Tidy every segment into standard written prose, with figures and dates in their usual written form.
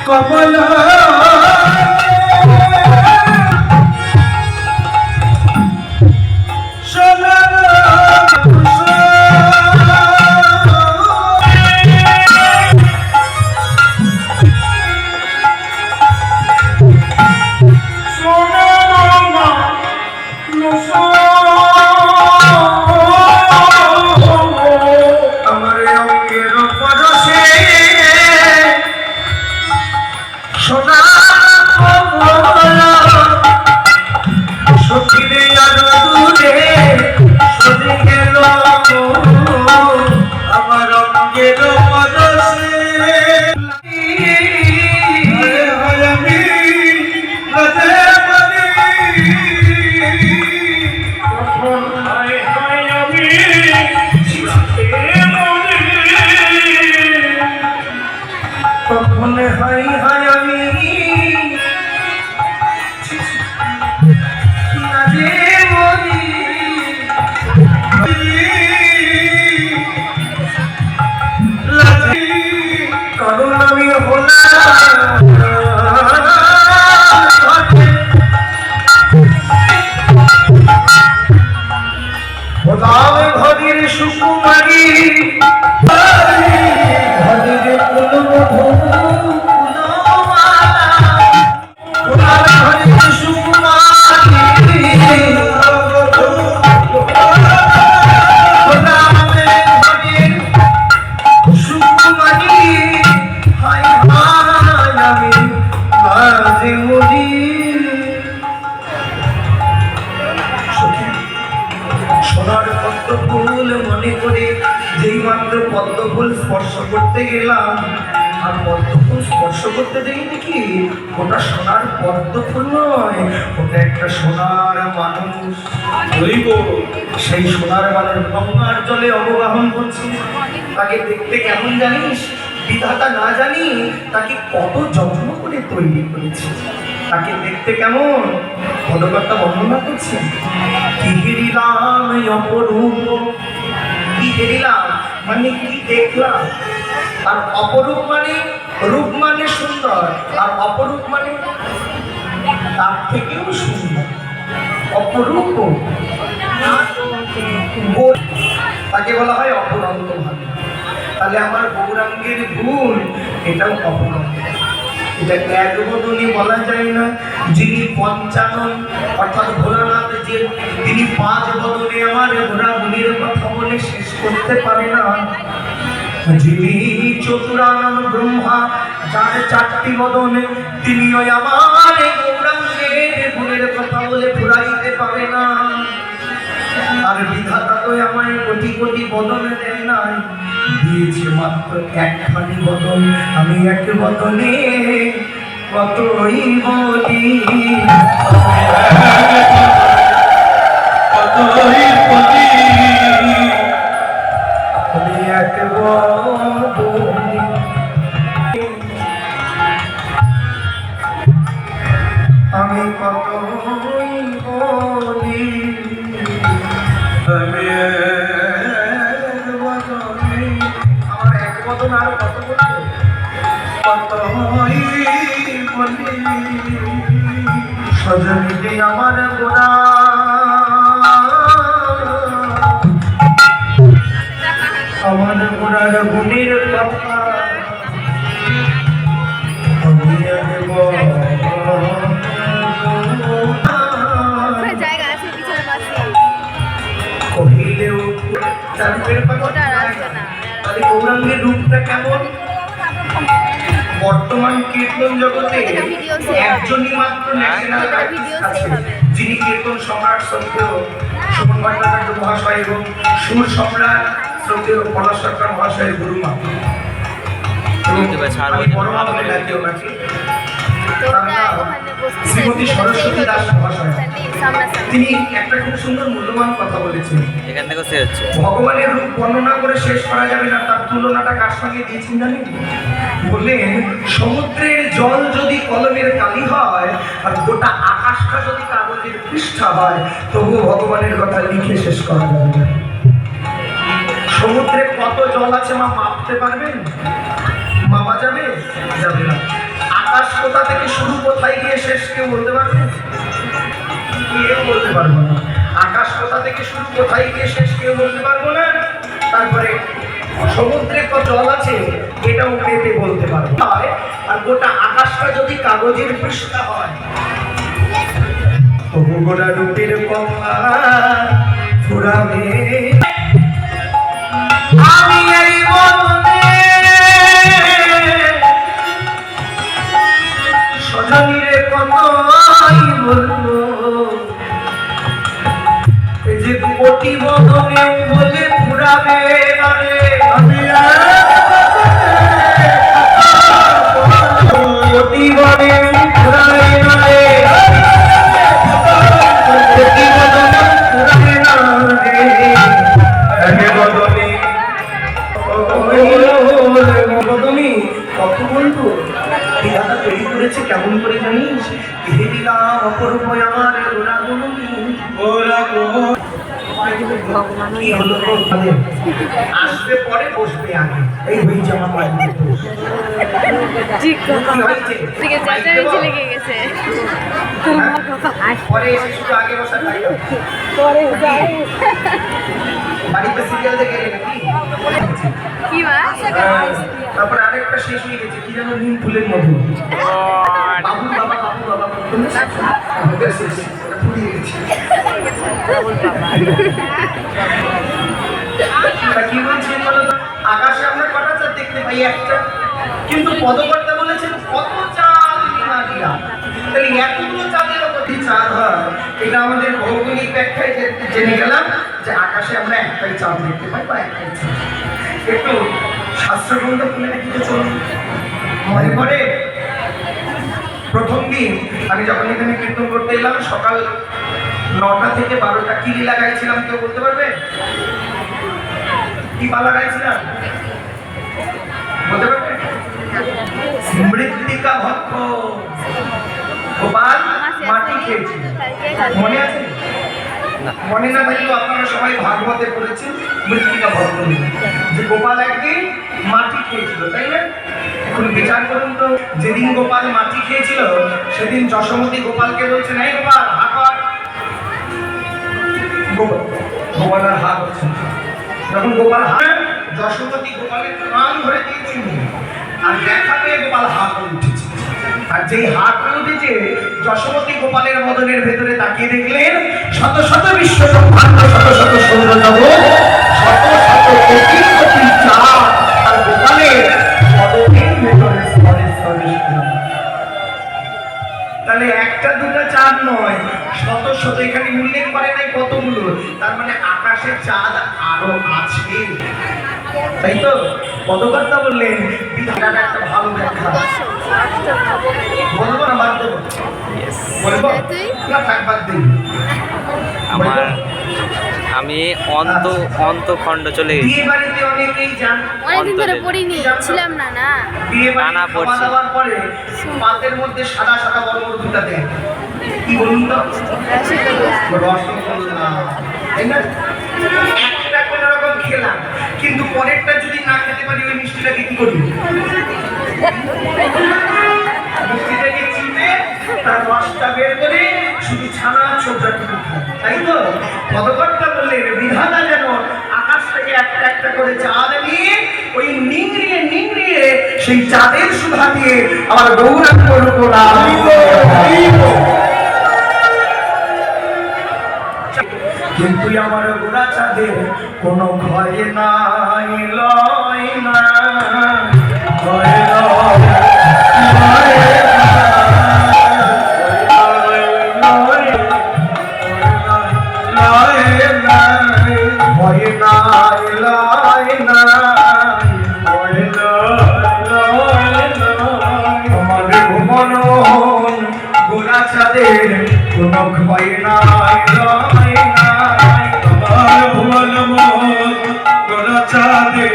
কমলা পদ্মফুল স্পর্শ করতে গেলাম আর পদ্মফুল স্পর্শ করতে দেই নাকি ওটা সোনার পদ্মফুল নয়, ওটা একটা সোনার মানুষ। সেই সোনার মানুষ গঙ্গার জলে অবগাহন করছে। তাকে দেখতে কেমন জানিস? বিধাতা না জানি তাকে কত যত্ন করে তৈরি করেছে। তাকে দেখতে কেমন পদকর্তা বর্ণনা করছেন। কি হেরিলাম অপরূপ, কি হেরিলাম মানে কি দেখলাম। আর অপরূপ মানে রূপ মানে সুন্দর, আর অপরূপ মানে তার থেকেও সুন্দর। অপরূপ তাকে বলা হয় অপরঙ্গ ভাবে। তাহলে আমার গৌরাঙ্গের গুণ এটাও অপরঙ্গ। এটা এক বদনে বলা যায় না। যিনি পঞ্চানন অর্থাৎ ভোলানাথ, যে তিনি পাঁচ বদনে আমার ঘোরাঘুরির কথা বলে শেষ করতে পারে না। যিনি চতুরানন ব্রহ্মা, যার চারটি বদনে, তিনি ওই আমার গৌরাঙ্গের গুণের কথা বলে ঘুরাইতে পারে না। আর বিধাতা তো আমায় কোটি কোটি বদনে দেয় নাই, দিয়েছে মাত্র একখানি বদন। আমি এক বদনে কতই বলি, কতই বলি। আমি এক বদনে আমি কতই বলি। আমি আমার এক বদন আর কত বলবো, কতই বলি। সজনীতে আমার গোড়া আমার গোড়ার গুণের কথা আমি দেব। কহিলেও গৌরাঙ্গের রূপটা কেমন? বর্তমান কীর্তন জগতে একজনই মাত্র ন্যাশনাল আর্টিস্ট আছে, যিনি কীর্তন সম্রাট শ্রদ্ধেয় শোভন ভট্টাচার্য মহাশয় এবং সুর সম্রাট শ্রদ্ধেয় পলাশ সরকার মহাশয়ের গুরুমা। শ্রীমতী সরস্বতী দাস মহাশয়, তিনি একটা খুব সুন্দর মূল্যবান কথা বলেছেন। ভগবানের রূপ বর্ণনা করে শেষ করা যাবে না, তার তুলনাটা কার সঙ্গে দিয়েছেন জানেন? বললেন সমুদ্রের জল যদি কলমের কালি হয় আর গোটা আকাশটা যদি কাগজের পৃষ্ঠা হয়, তবু ভগবানের কথা লিখে শেষ করা যাবে না। সমুদ্রে কত জল আছে মা মাপতে পারবেন? মাপা যাবে? যাবে না। আকাশ কোথা থেকে শুরু কোথায় গিয়ে শেষ কেউ বলতে পারবে? কেউ বলতে পারবো না। আকাশ কোথা থেকে শুরু কোথায় গিয়ে শেষ কেউ বলতে পারবো না। তারপরে সমুদ্রে কত জল আছে এটাও পেতে বলতে পারবো। আর গোটা আকাশটা যদি কাগজের পৃষ্ঠা হয়, তবু গোটা রূপের কথা ফুরাবে। আমি এই বনে সজনীরে কতই বলবো, এই যে কোটি বদনে বলে ফুরাবে না রে। কোটি বদনে ফুরাবে না রে, কোটি বদনে ফুরাবে না রে, একে বদনে বদনে কত বলবো। বিধাতা তৈরি করেছে কেমন করে জানিস? হে দিলাম অপরূপ আমার ওরা আসবে পরে বসবে আগে, এই হয়েছে আমার বাড়িতে দোষ। পরে এসে শুধু আগে বসা তাই বাড়িতে সিরিয়াল দেখে নাকি? তারপরে আরেকটা শেষ হয়ে গেছে, কি যেন নিম ফুলের মধু। বাবু বাবা বাবু বাবা কি বলছেন বলো তো? আকাশে আমরা কটা চাঁদ দেখতে পাই? একটা। কিন্তু পদকর্তা বলেছেন কত চাঁদ বিনা। তাহলে এতগুলো চাঁদের ওপর চাঁদ হয়, এটা আমাদের ভৌগোলিক ব্যাখ্যায় জেনে গেলাম যে আকাশে আমরা একটাই চাঁদ দেখতে পাই বা একটাই চাঁদ। একটু শাস্ত্রগ্রন্থ খুলে দেখিতে চলুন। মনে পড়ে প্রথম দিন আমি যখন এখানে কীর্তন করতে এলাম, সকাল 9টা থেকে 12টা কি লীলা গাইছিলাম কেউ বলতে পারবে? কি পালা গাইছিলাম বলতে পারবে? মৃত্তিকা ভক্ষ গোপাল মাটি খেয়েছিল, মনে আছে? মনে না থাকলেও আপনারা সবাই ভাগবতে পড়েছেন মৃত্তিকা ভক্ত, যে গোপাল একদিন মাটি খেয়েছিল, তাই না? এখন বিচার করুন তো, যেদিন গোপাল মাটি খেয়েছিল সেদিন যশোমতী গোপালকে বলছে, নাই গোপাল হা কর। গোপালের হা করছে। যখন গোপাল হা, যশোমতী গোপালের কান ধরে দিয়েছিল আর দেখা পেয়ে গোপাল হা করে উঠেছে। আর যেই হা করে উঠেছে, যশোমতী গোপালের মদনের ভেতরে তাকিয়ে দেখলেন শত শত বিশ্ব ব্রহ্মাণ্ড, শত শত সৌর জগৎ, শত শত কোটি কোটি চাঁদ আর গোপালের মদনের ভেতরে স্তরে স্তরে। তাহলে একটা দুটা চাঁদ নয়, শত শত, এখানে উল্লেখ করে নাই কতগুলো। তার মানে আকাশে চাঁদ আরো আছে, তাই তো? পদকর্তা বললেন বিধান একটা ভালো ব্যাখ্যা বলবো না, বাদ দেবো? বলবো না, থাক বাদ দিই। আমি অন্তখণ্ড চলে গেছি। বিয়ে বাড়িতে অনেকেই যান, অনেকদিন ধরে পড়িনি, ছিলাম না না। বিয়ে বাড়ি খাওয়া দাওয়ার পরে পাতের মধ্যে সাদা সাদা বড় বড় দুটা দেয়, কি বলুন তো? রসগোল্লা, তাই না? একটা কোন রকম খেলাম, কিন্তু পরেরটা যদি না খেতে পারি ওই মিষ্টিটাকে কি করি? মিষ্টিটাকে চিপে তার রসটা বের করে শুধু ছানা ছোটটুকু খাই, তাই তো? পদকর্তা বললেন বিধাতা যেন আকাশ থেকে একটা একটা করে চাঁদ নিয়ে ওই নিংড়িয়ে নিংড়িয়ে সেই চাঁদের সুধা দিয়ে আমার গৌরাঙ্গ রূপ কিন্তু আমার গোড়া চাঁদের কোনো ভয় নাই, লয় না, ভয় গোড়া চাঁদের কোনো ভয় নাই, লয় নাই, আমার ভুবন মোহন গোড়া চাঁদের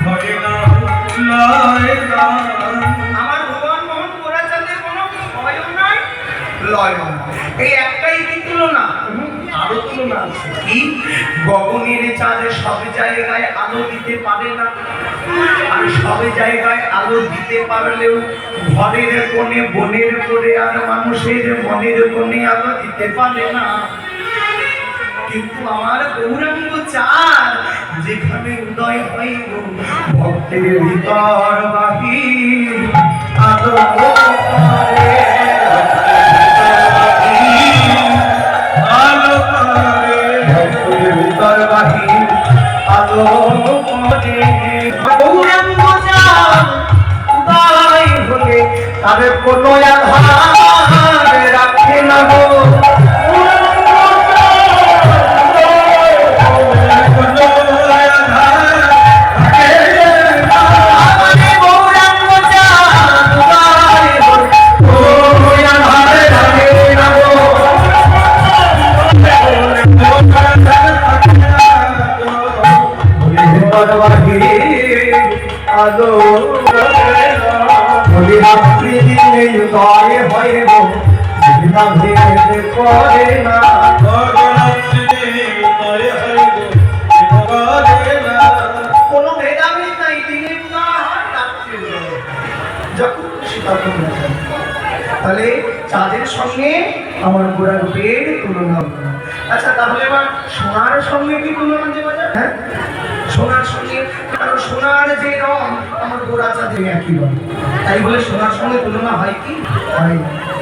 ভয় নাই, লয় নাই, আমার ভুবন মোহন গোড়া চাঁদের কোনো ভয় নাই, লয় নাই। এই একটাই কি তুলনা? আরো তুলনা আছে কি গগনের চাঁদ সব জায়গায় আলো দিতে পারে না আর সব জায়গায় আলো দিতে পারলেও ঘরের কোণে বনের করে আর মানুষের মনের কোণে আলো দিতে পারে না কিন্তু আমার গৌরাঙ্গ চাঁদ যেখানে উদয় হইব ভক্তের ভিতর বাহির আলো করে আলো করে ভক্তের ভিতর বাহির আলো করে গৌরাঙ্গ চাঁদ উদয় হলে তার কোনো আধার রাখে না গো আলো বলি রাত্রি দিনে উদয় হইব বিনা ভেদ করে না কোনো ভেদাভেদ নাই দিনে উদয় হয় রাত্রি উদয় হয়। যখন খুশি তখন দেখা যায়। তাহলে চাঁদের সঙ্গে আমার গোড়া রূপের তুলনা হবে না। আচ্ছা তাহলে এবার সোনার সঙ্গে কি তুলনা দেওয়া যায় হ্যাঁ সোনার সঙ্গে কারণ সোনার যে রং আমার গোড়া চাঁদে একই রং তাই বলে সোনার সঙ্গে তুলনা হয় কি হয় না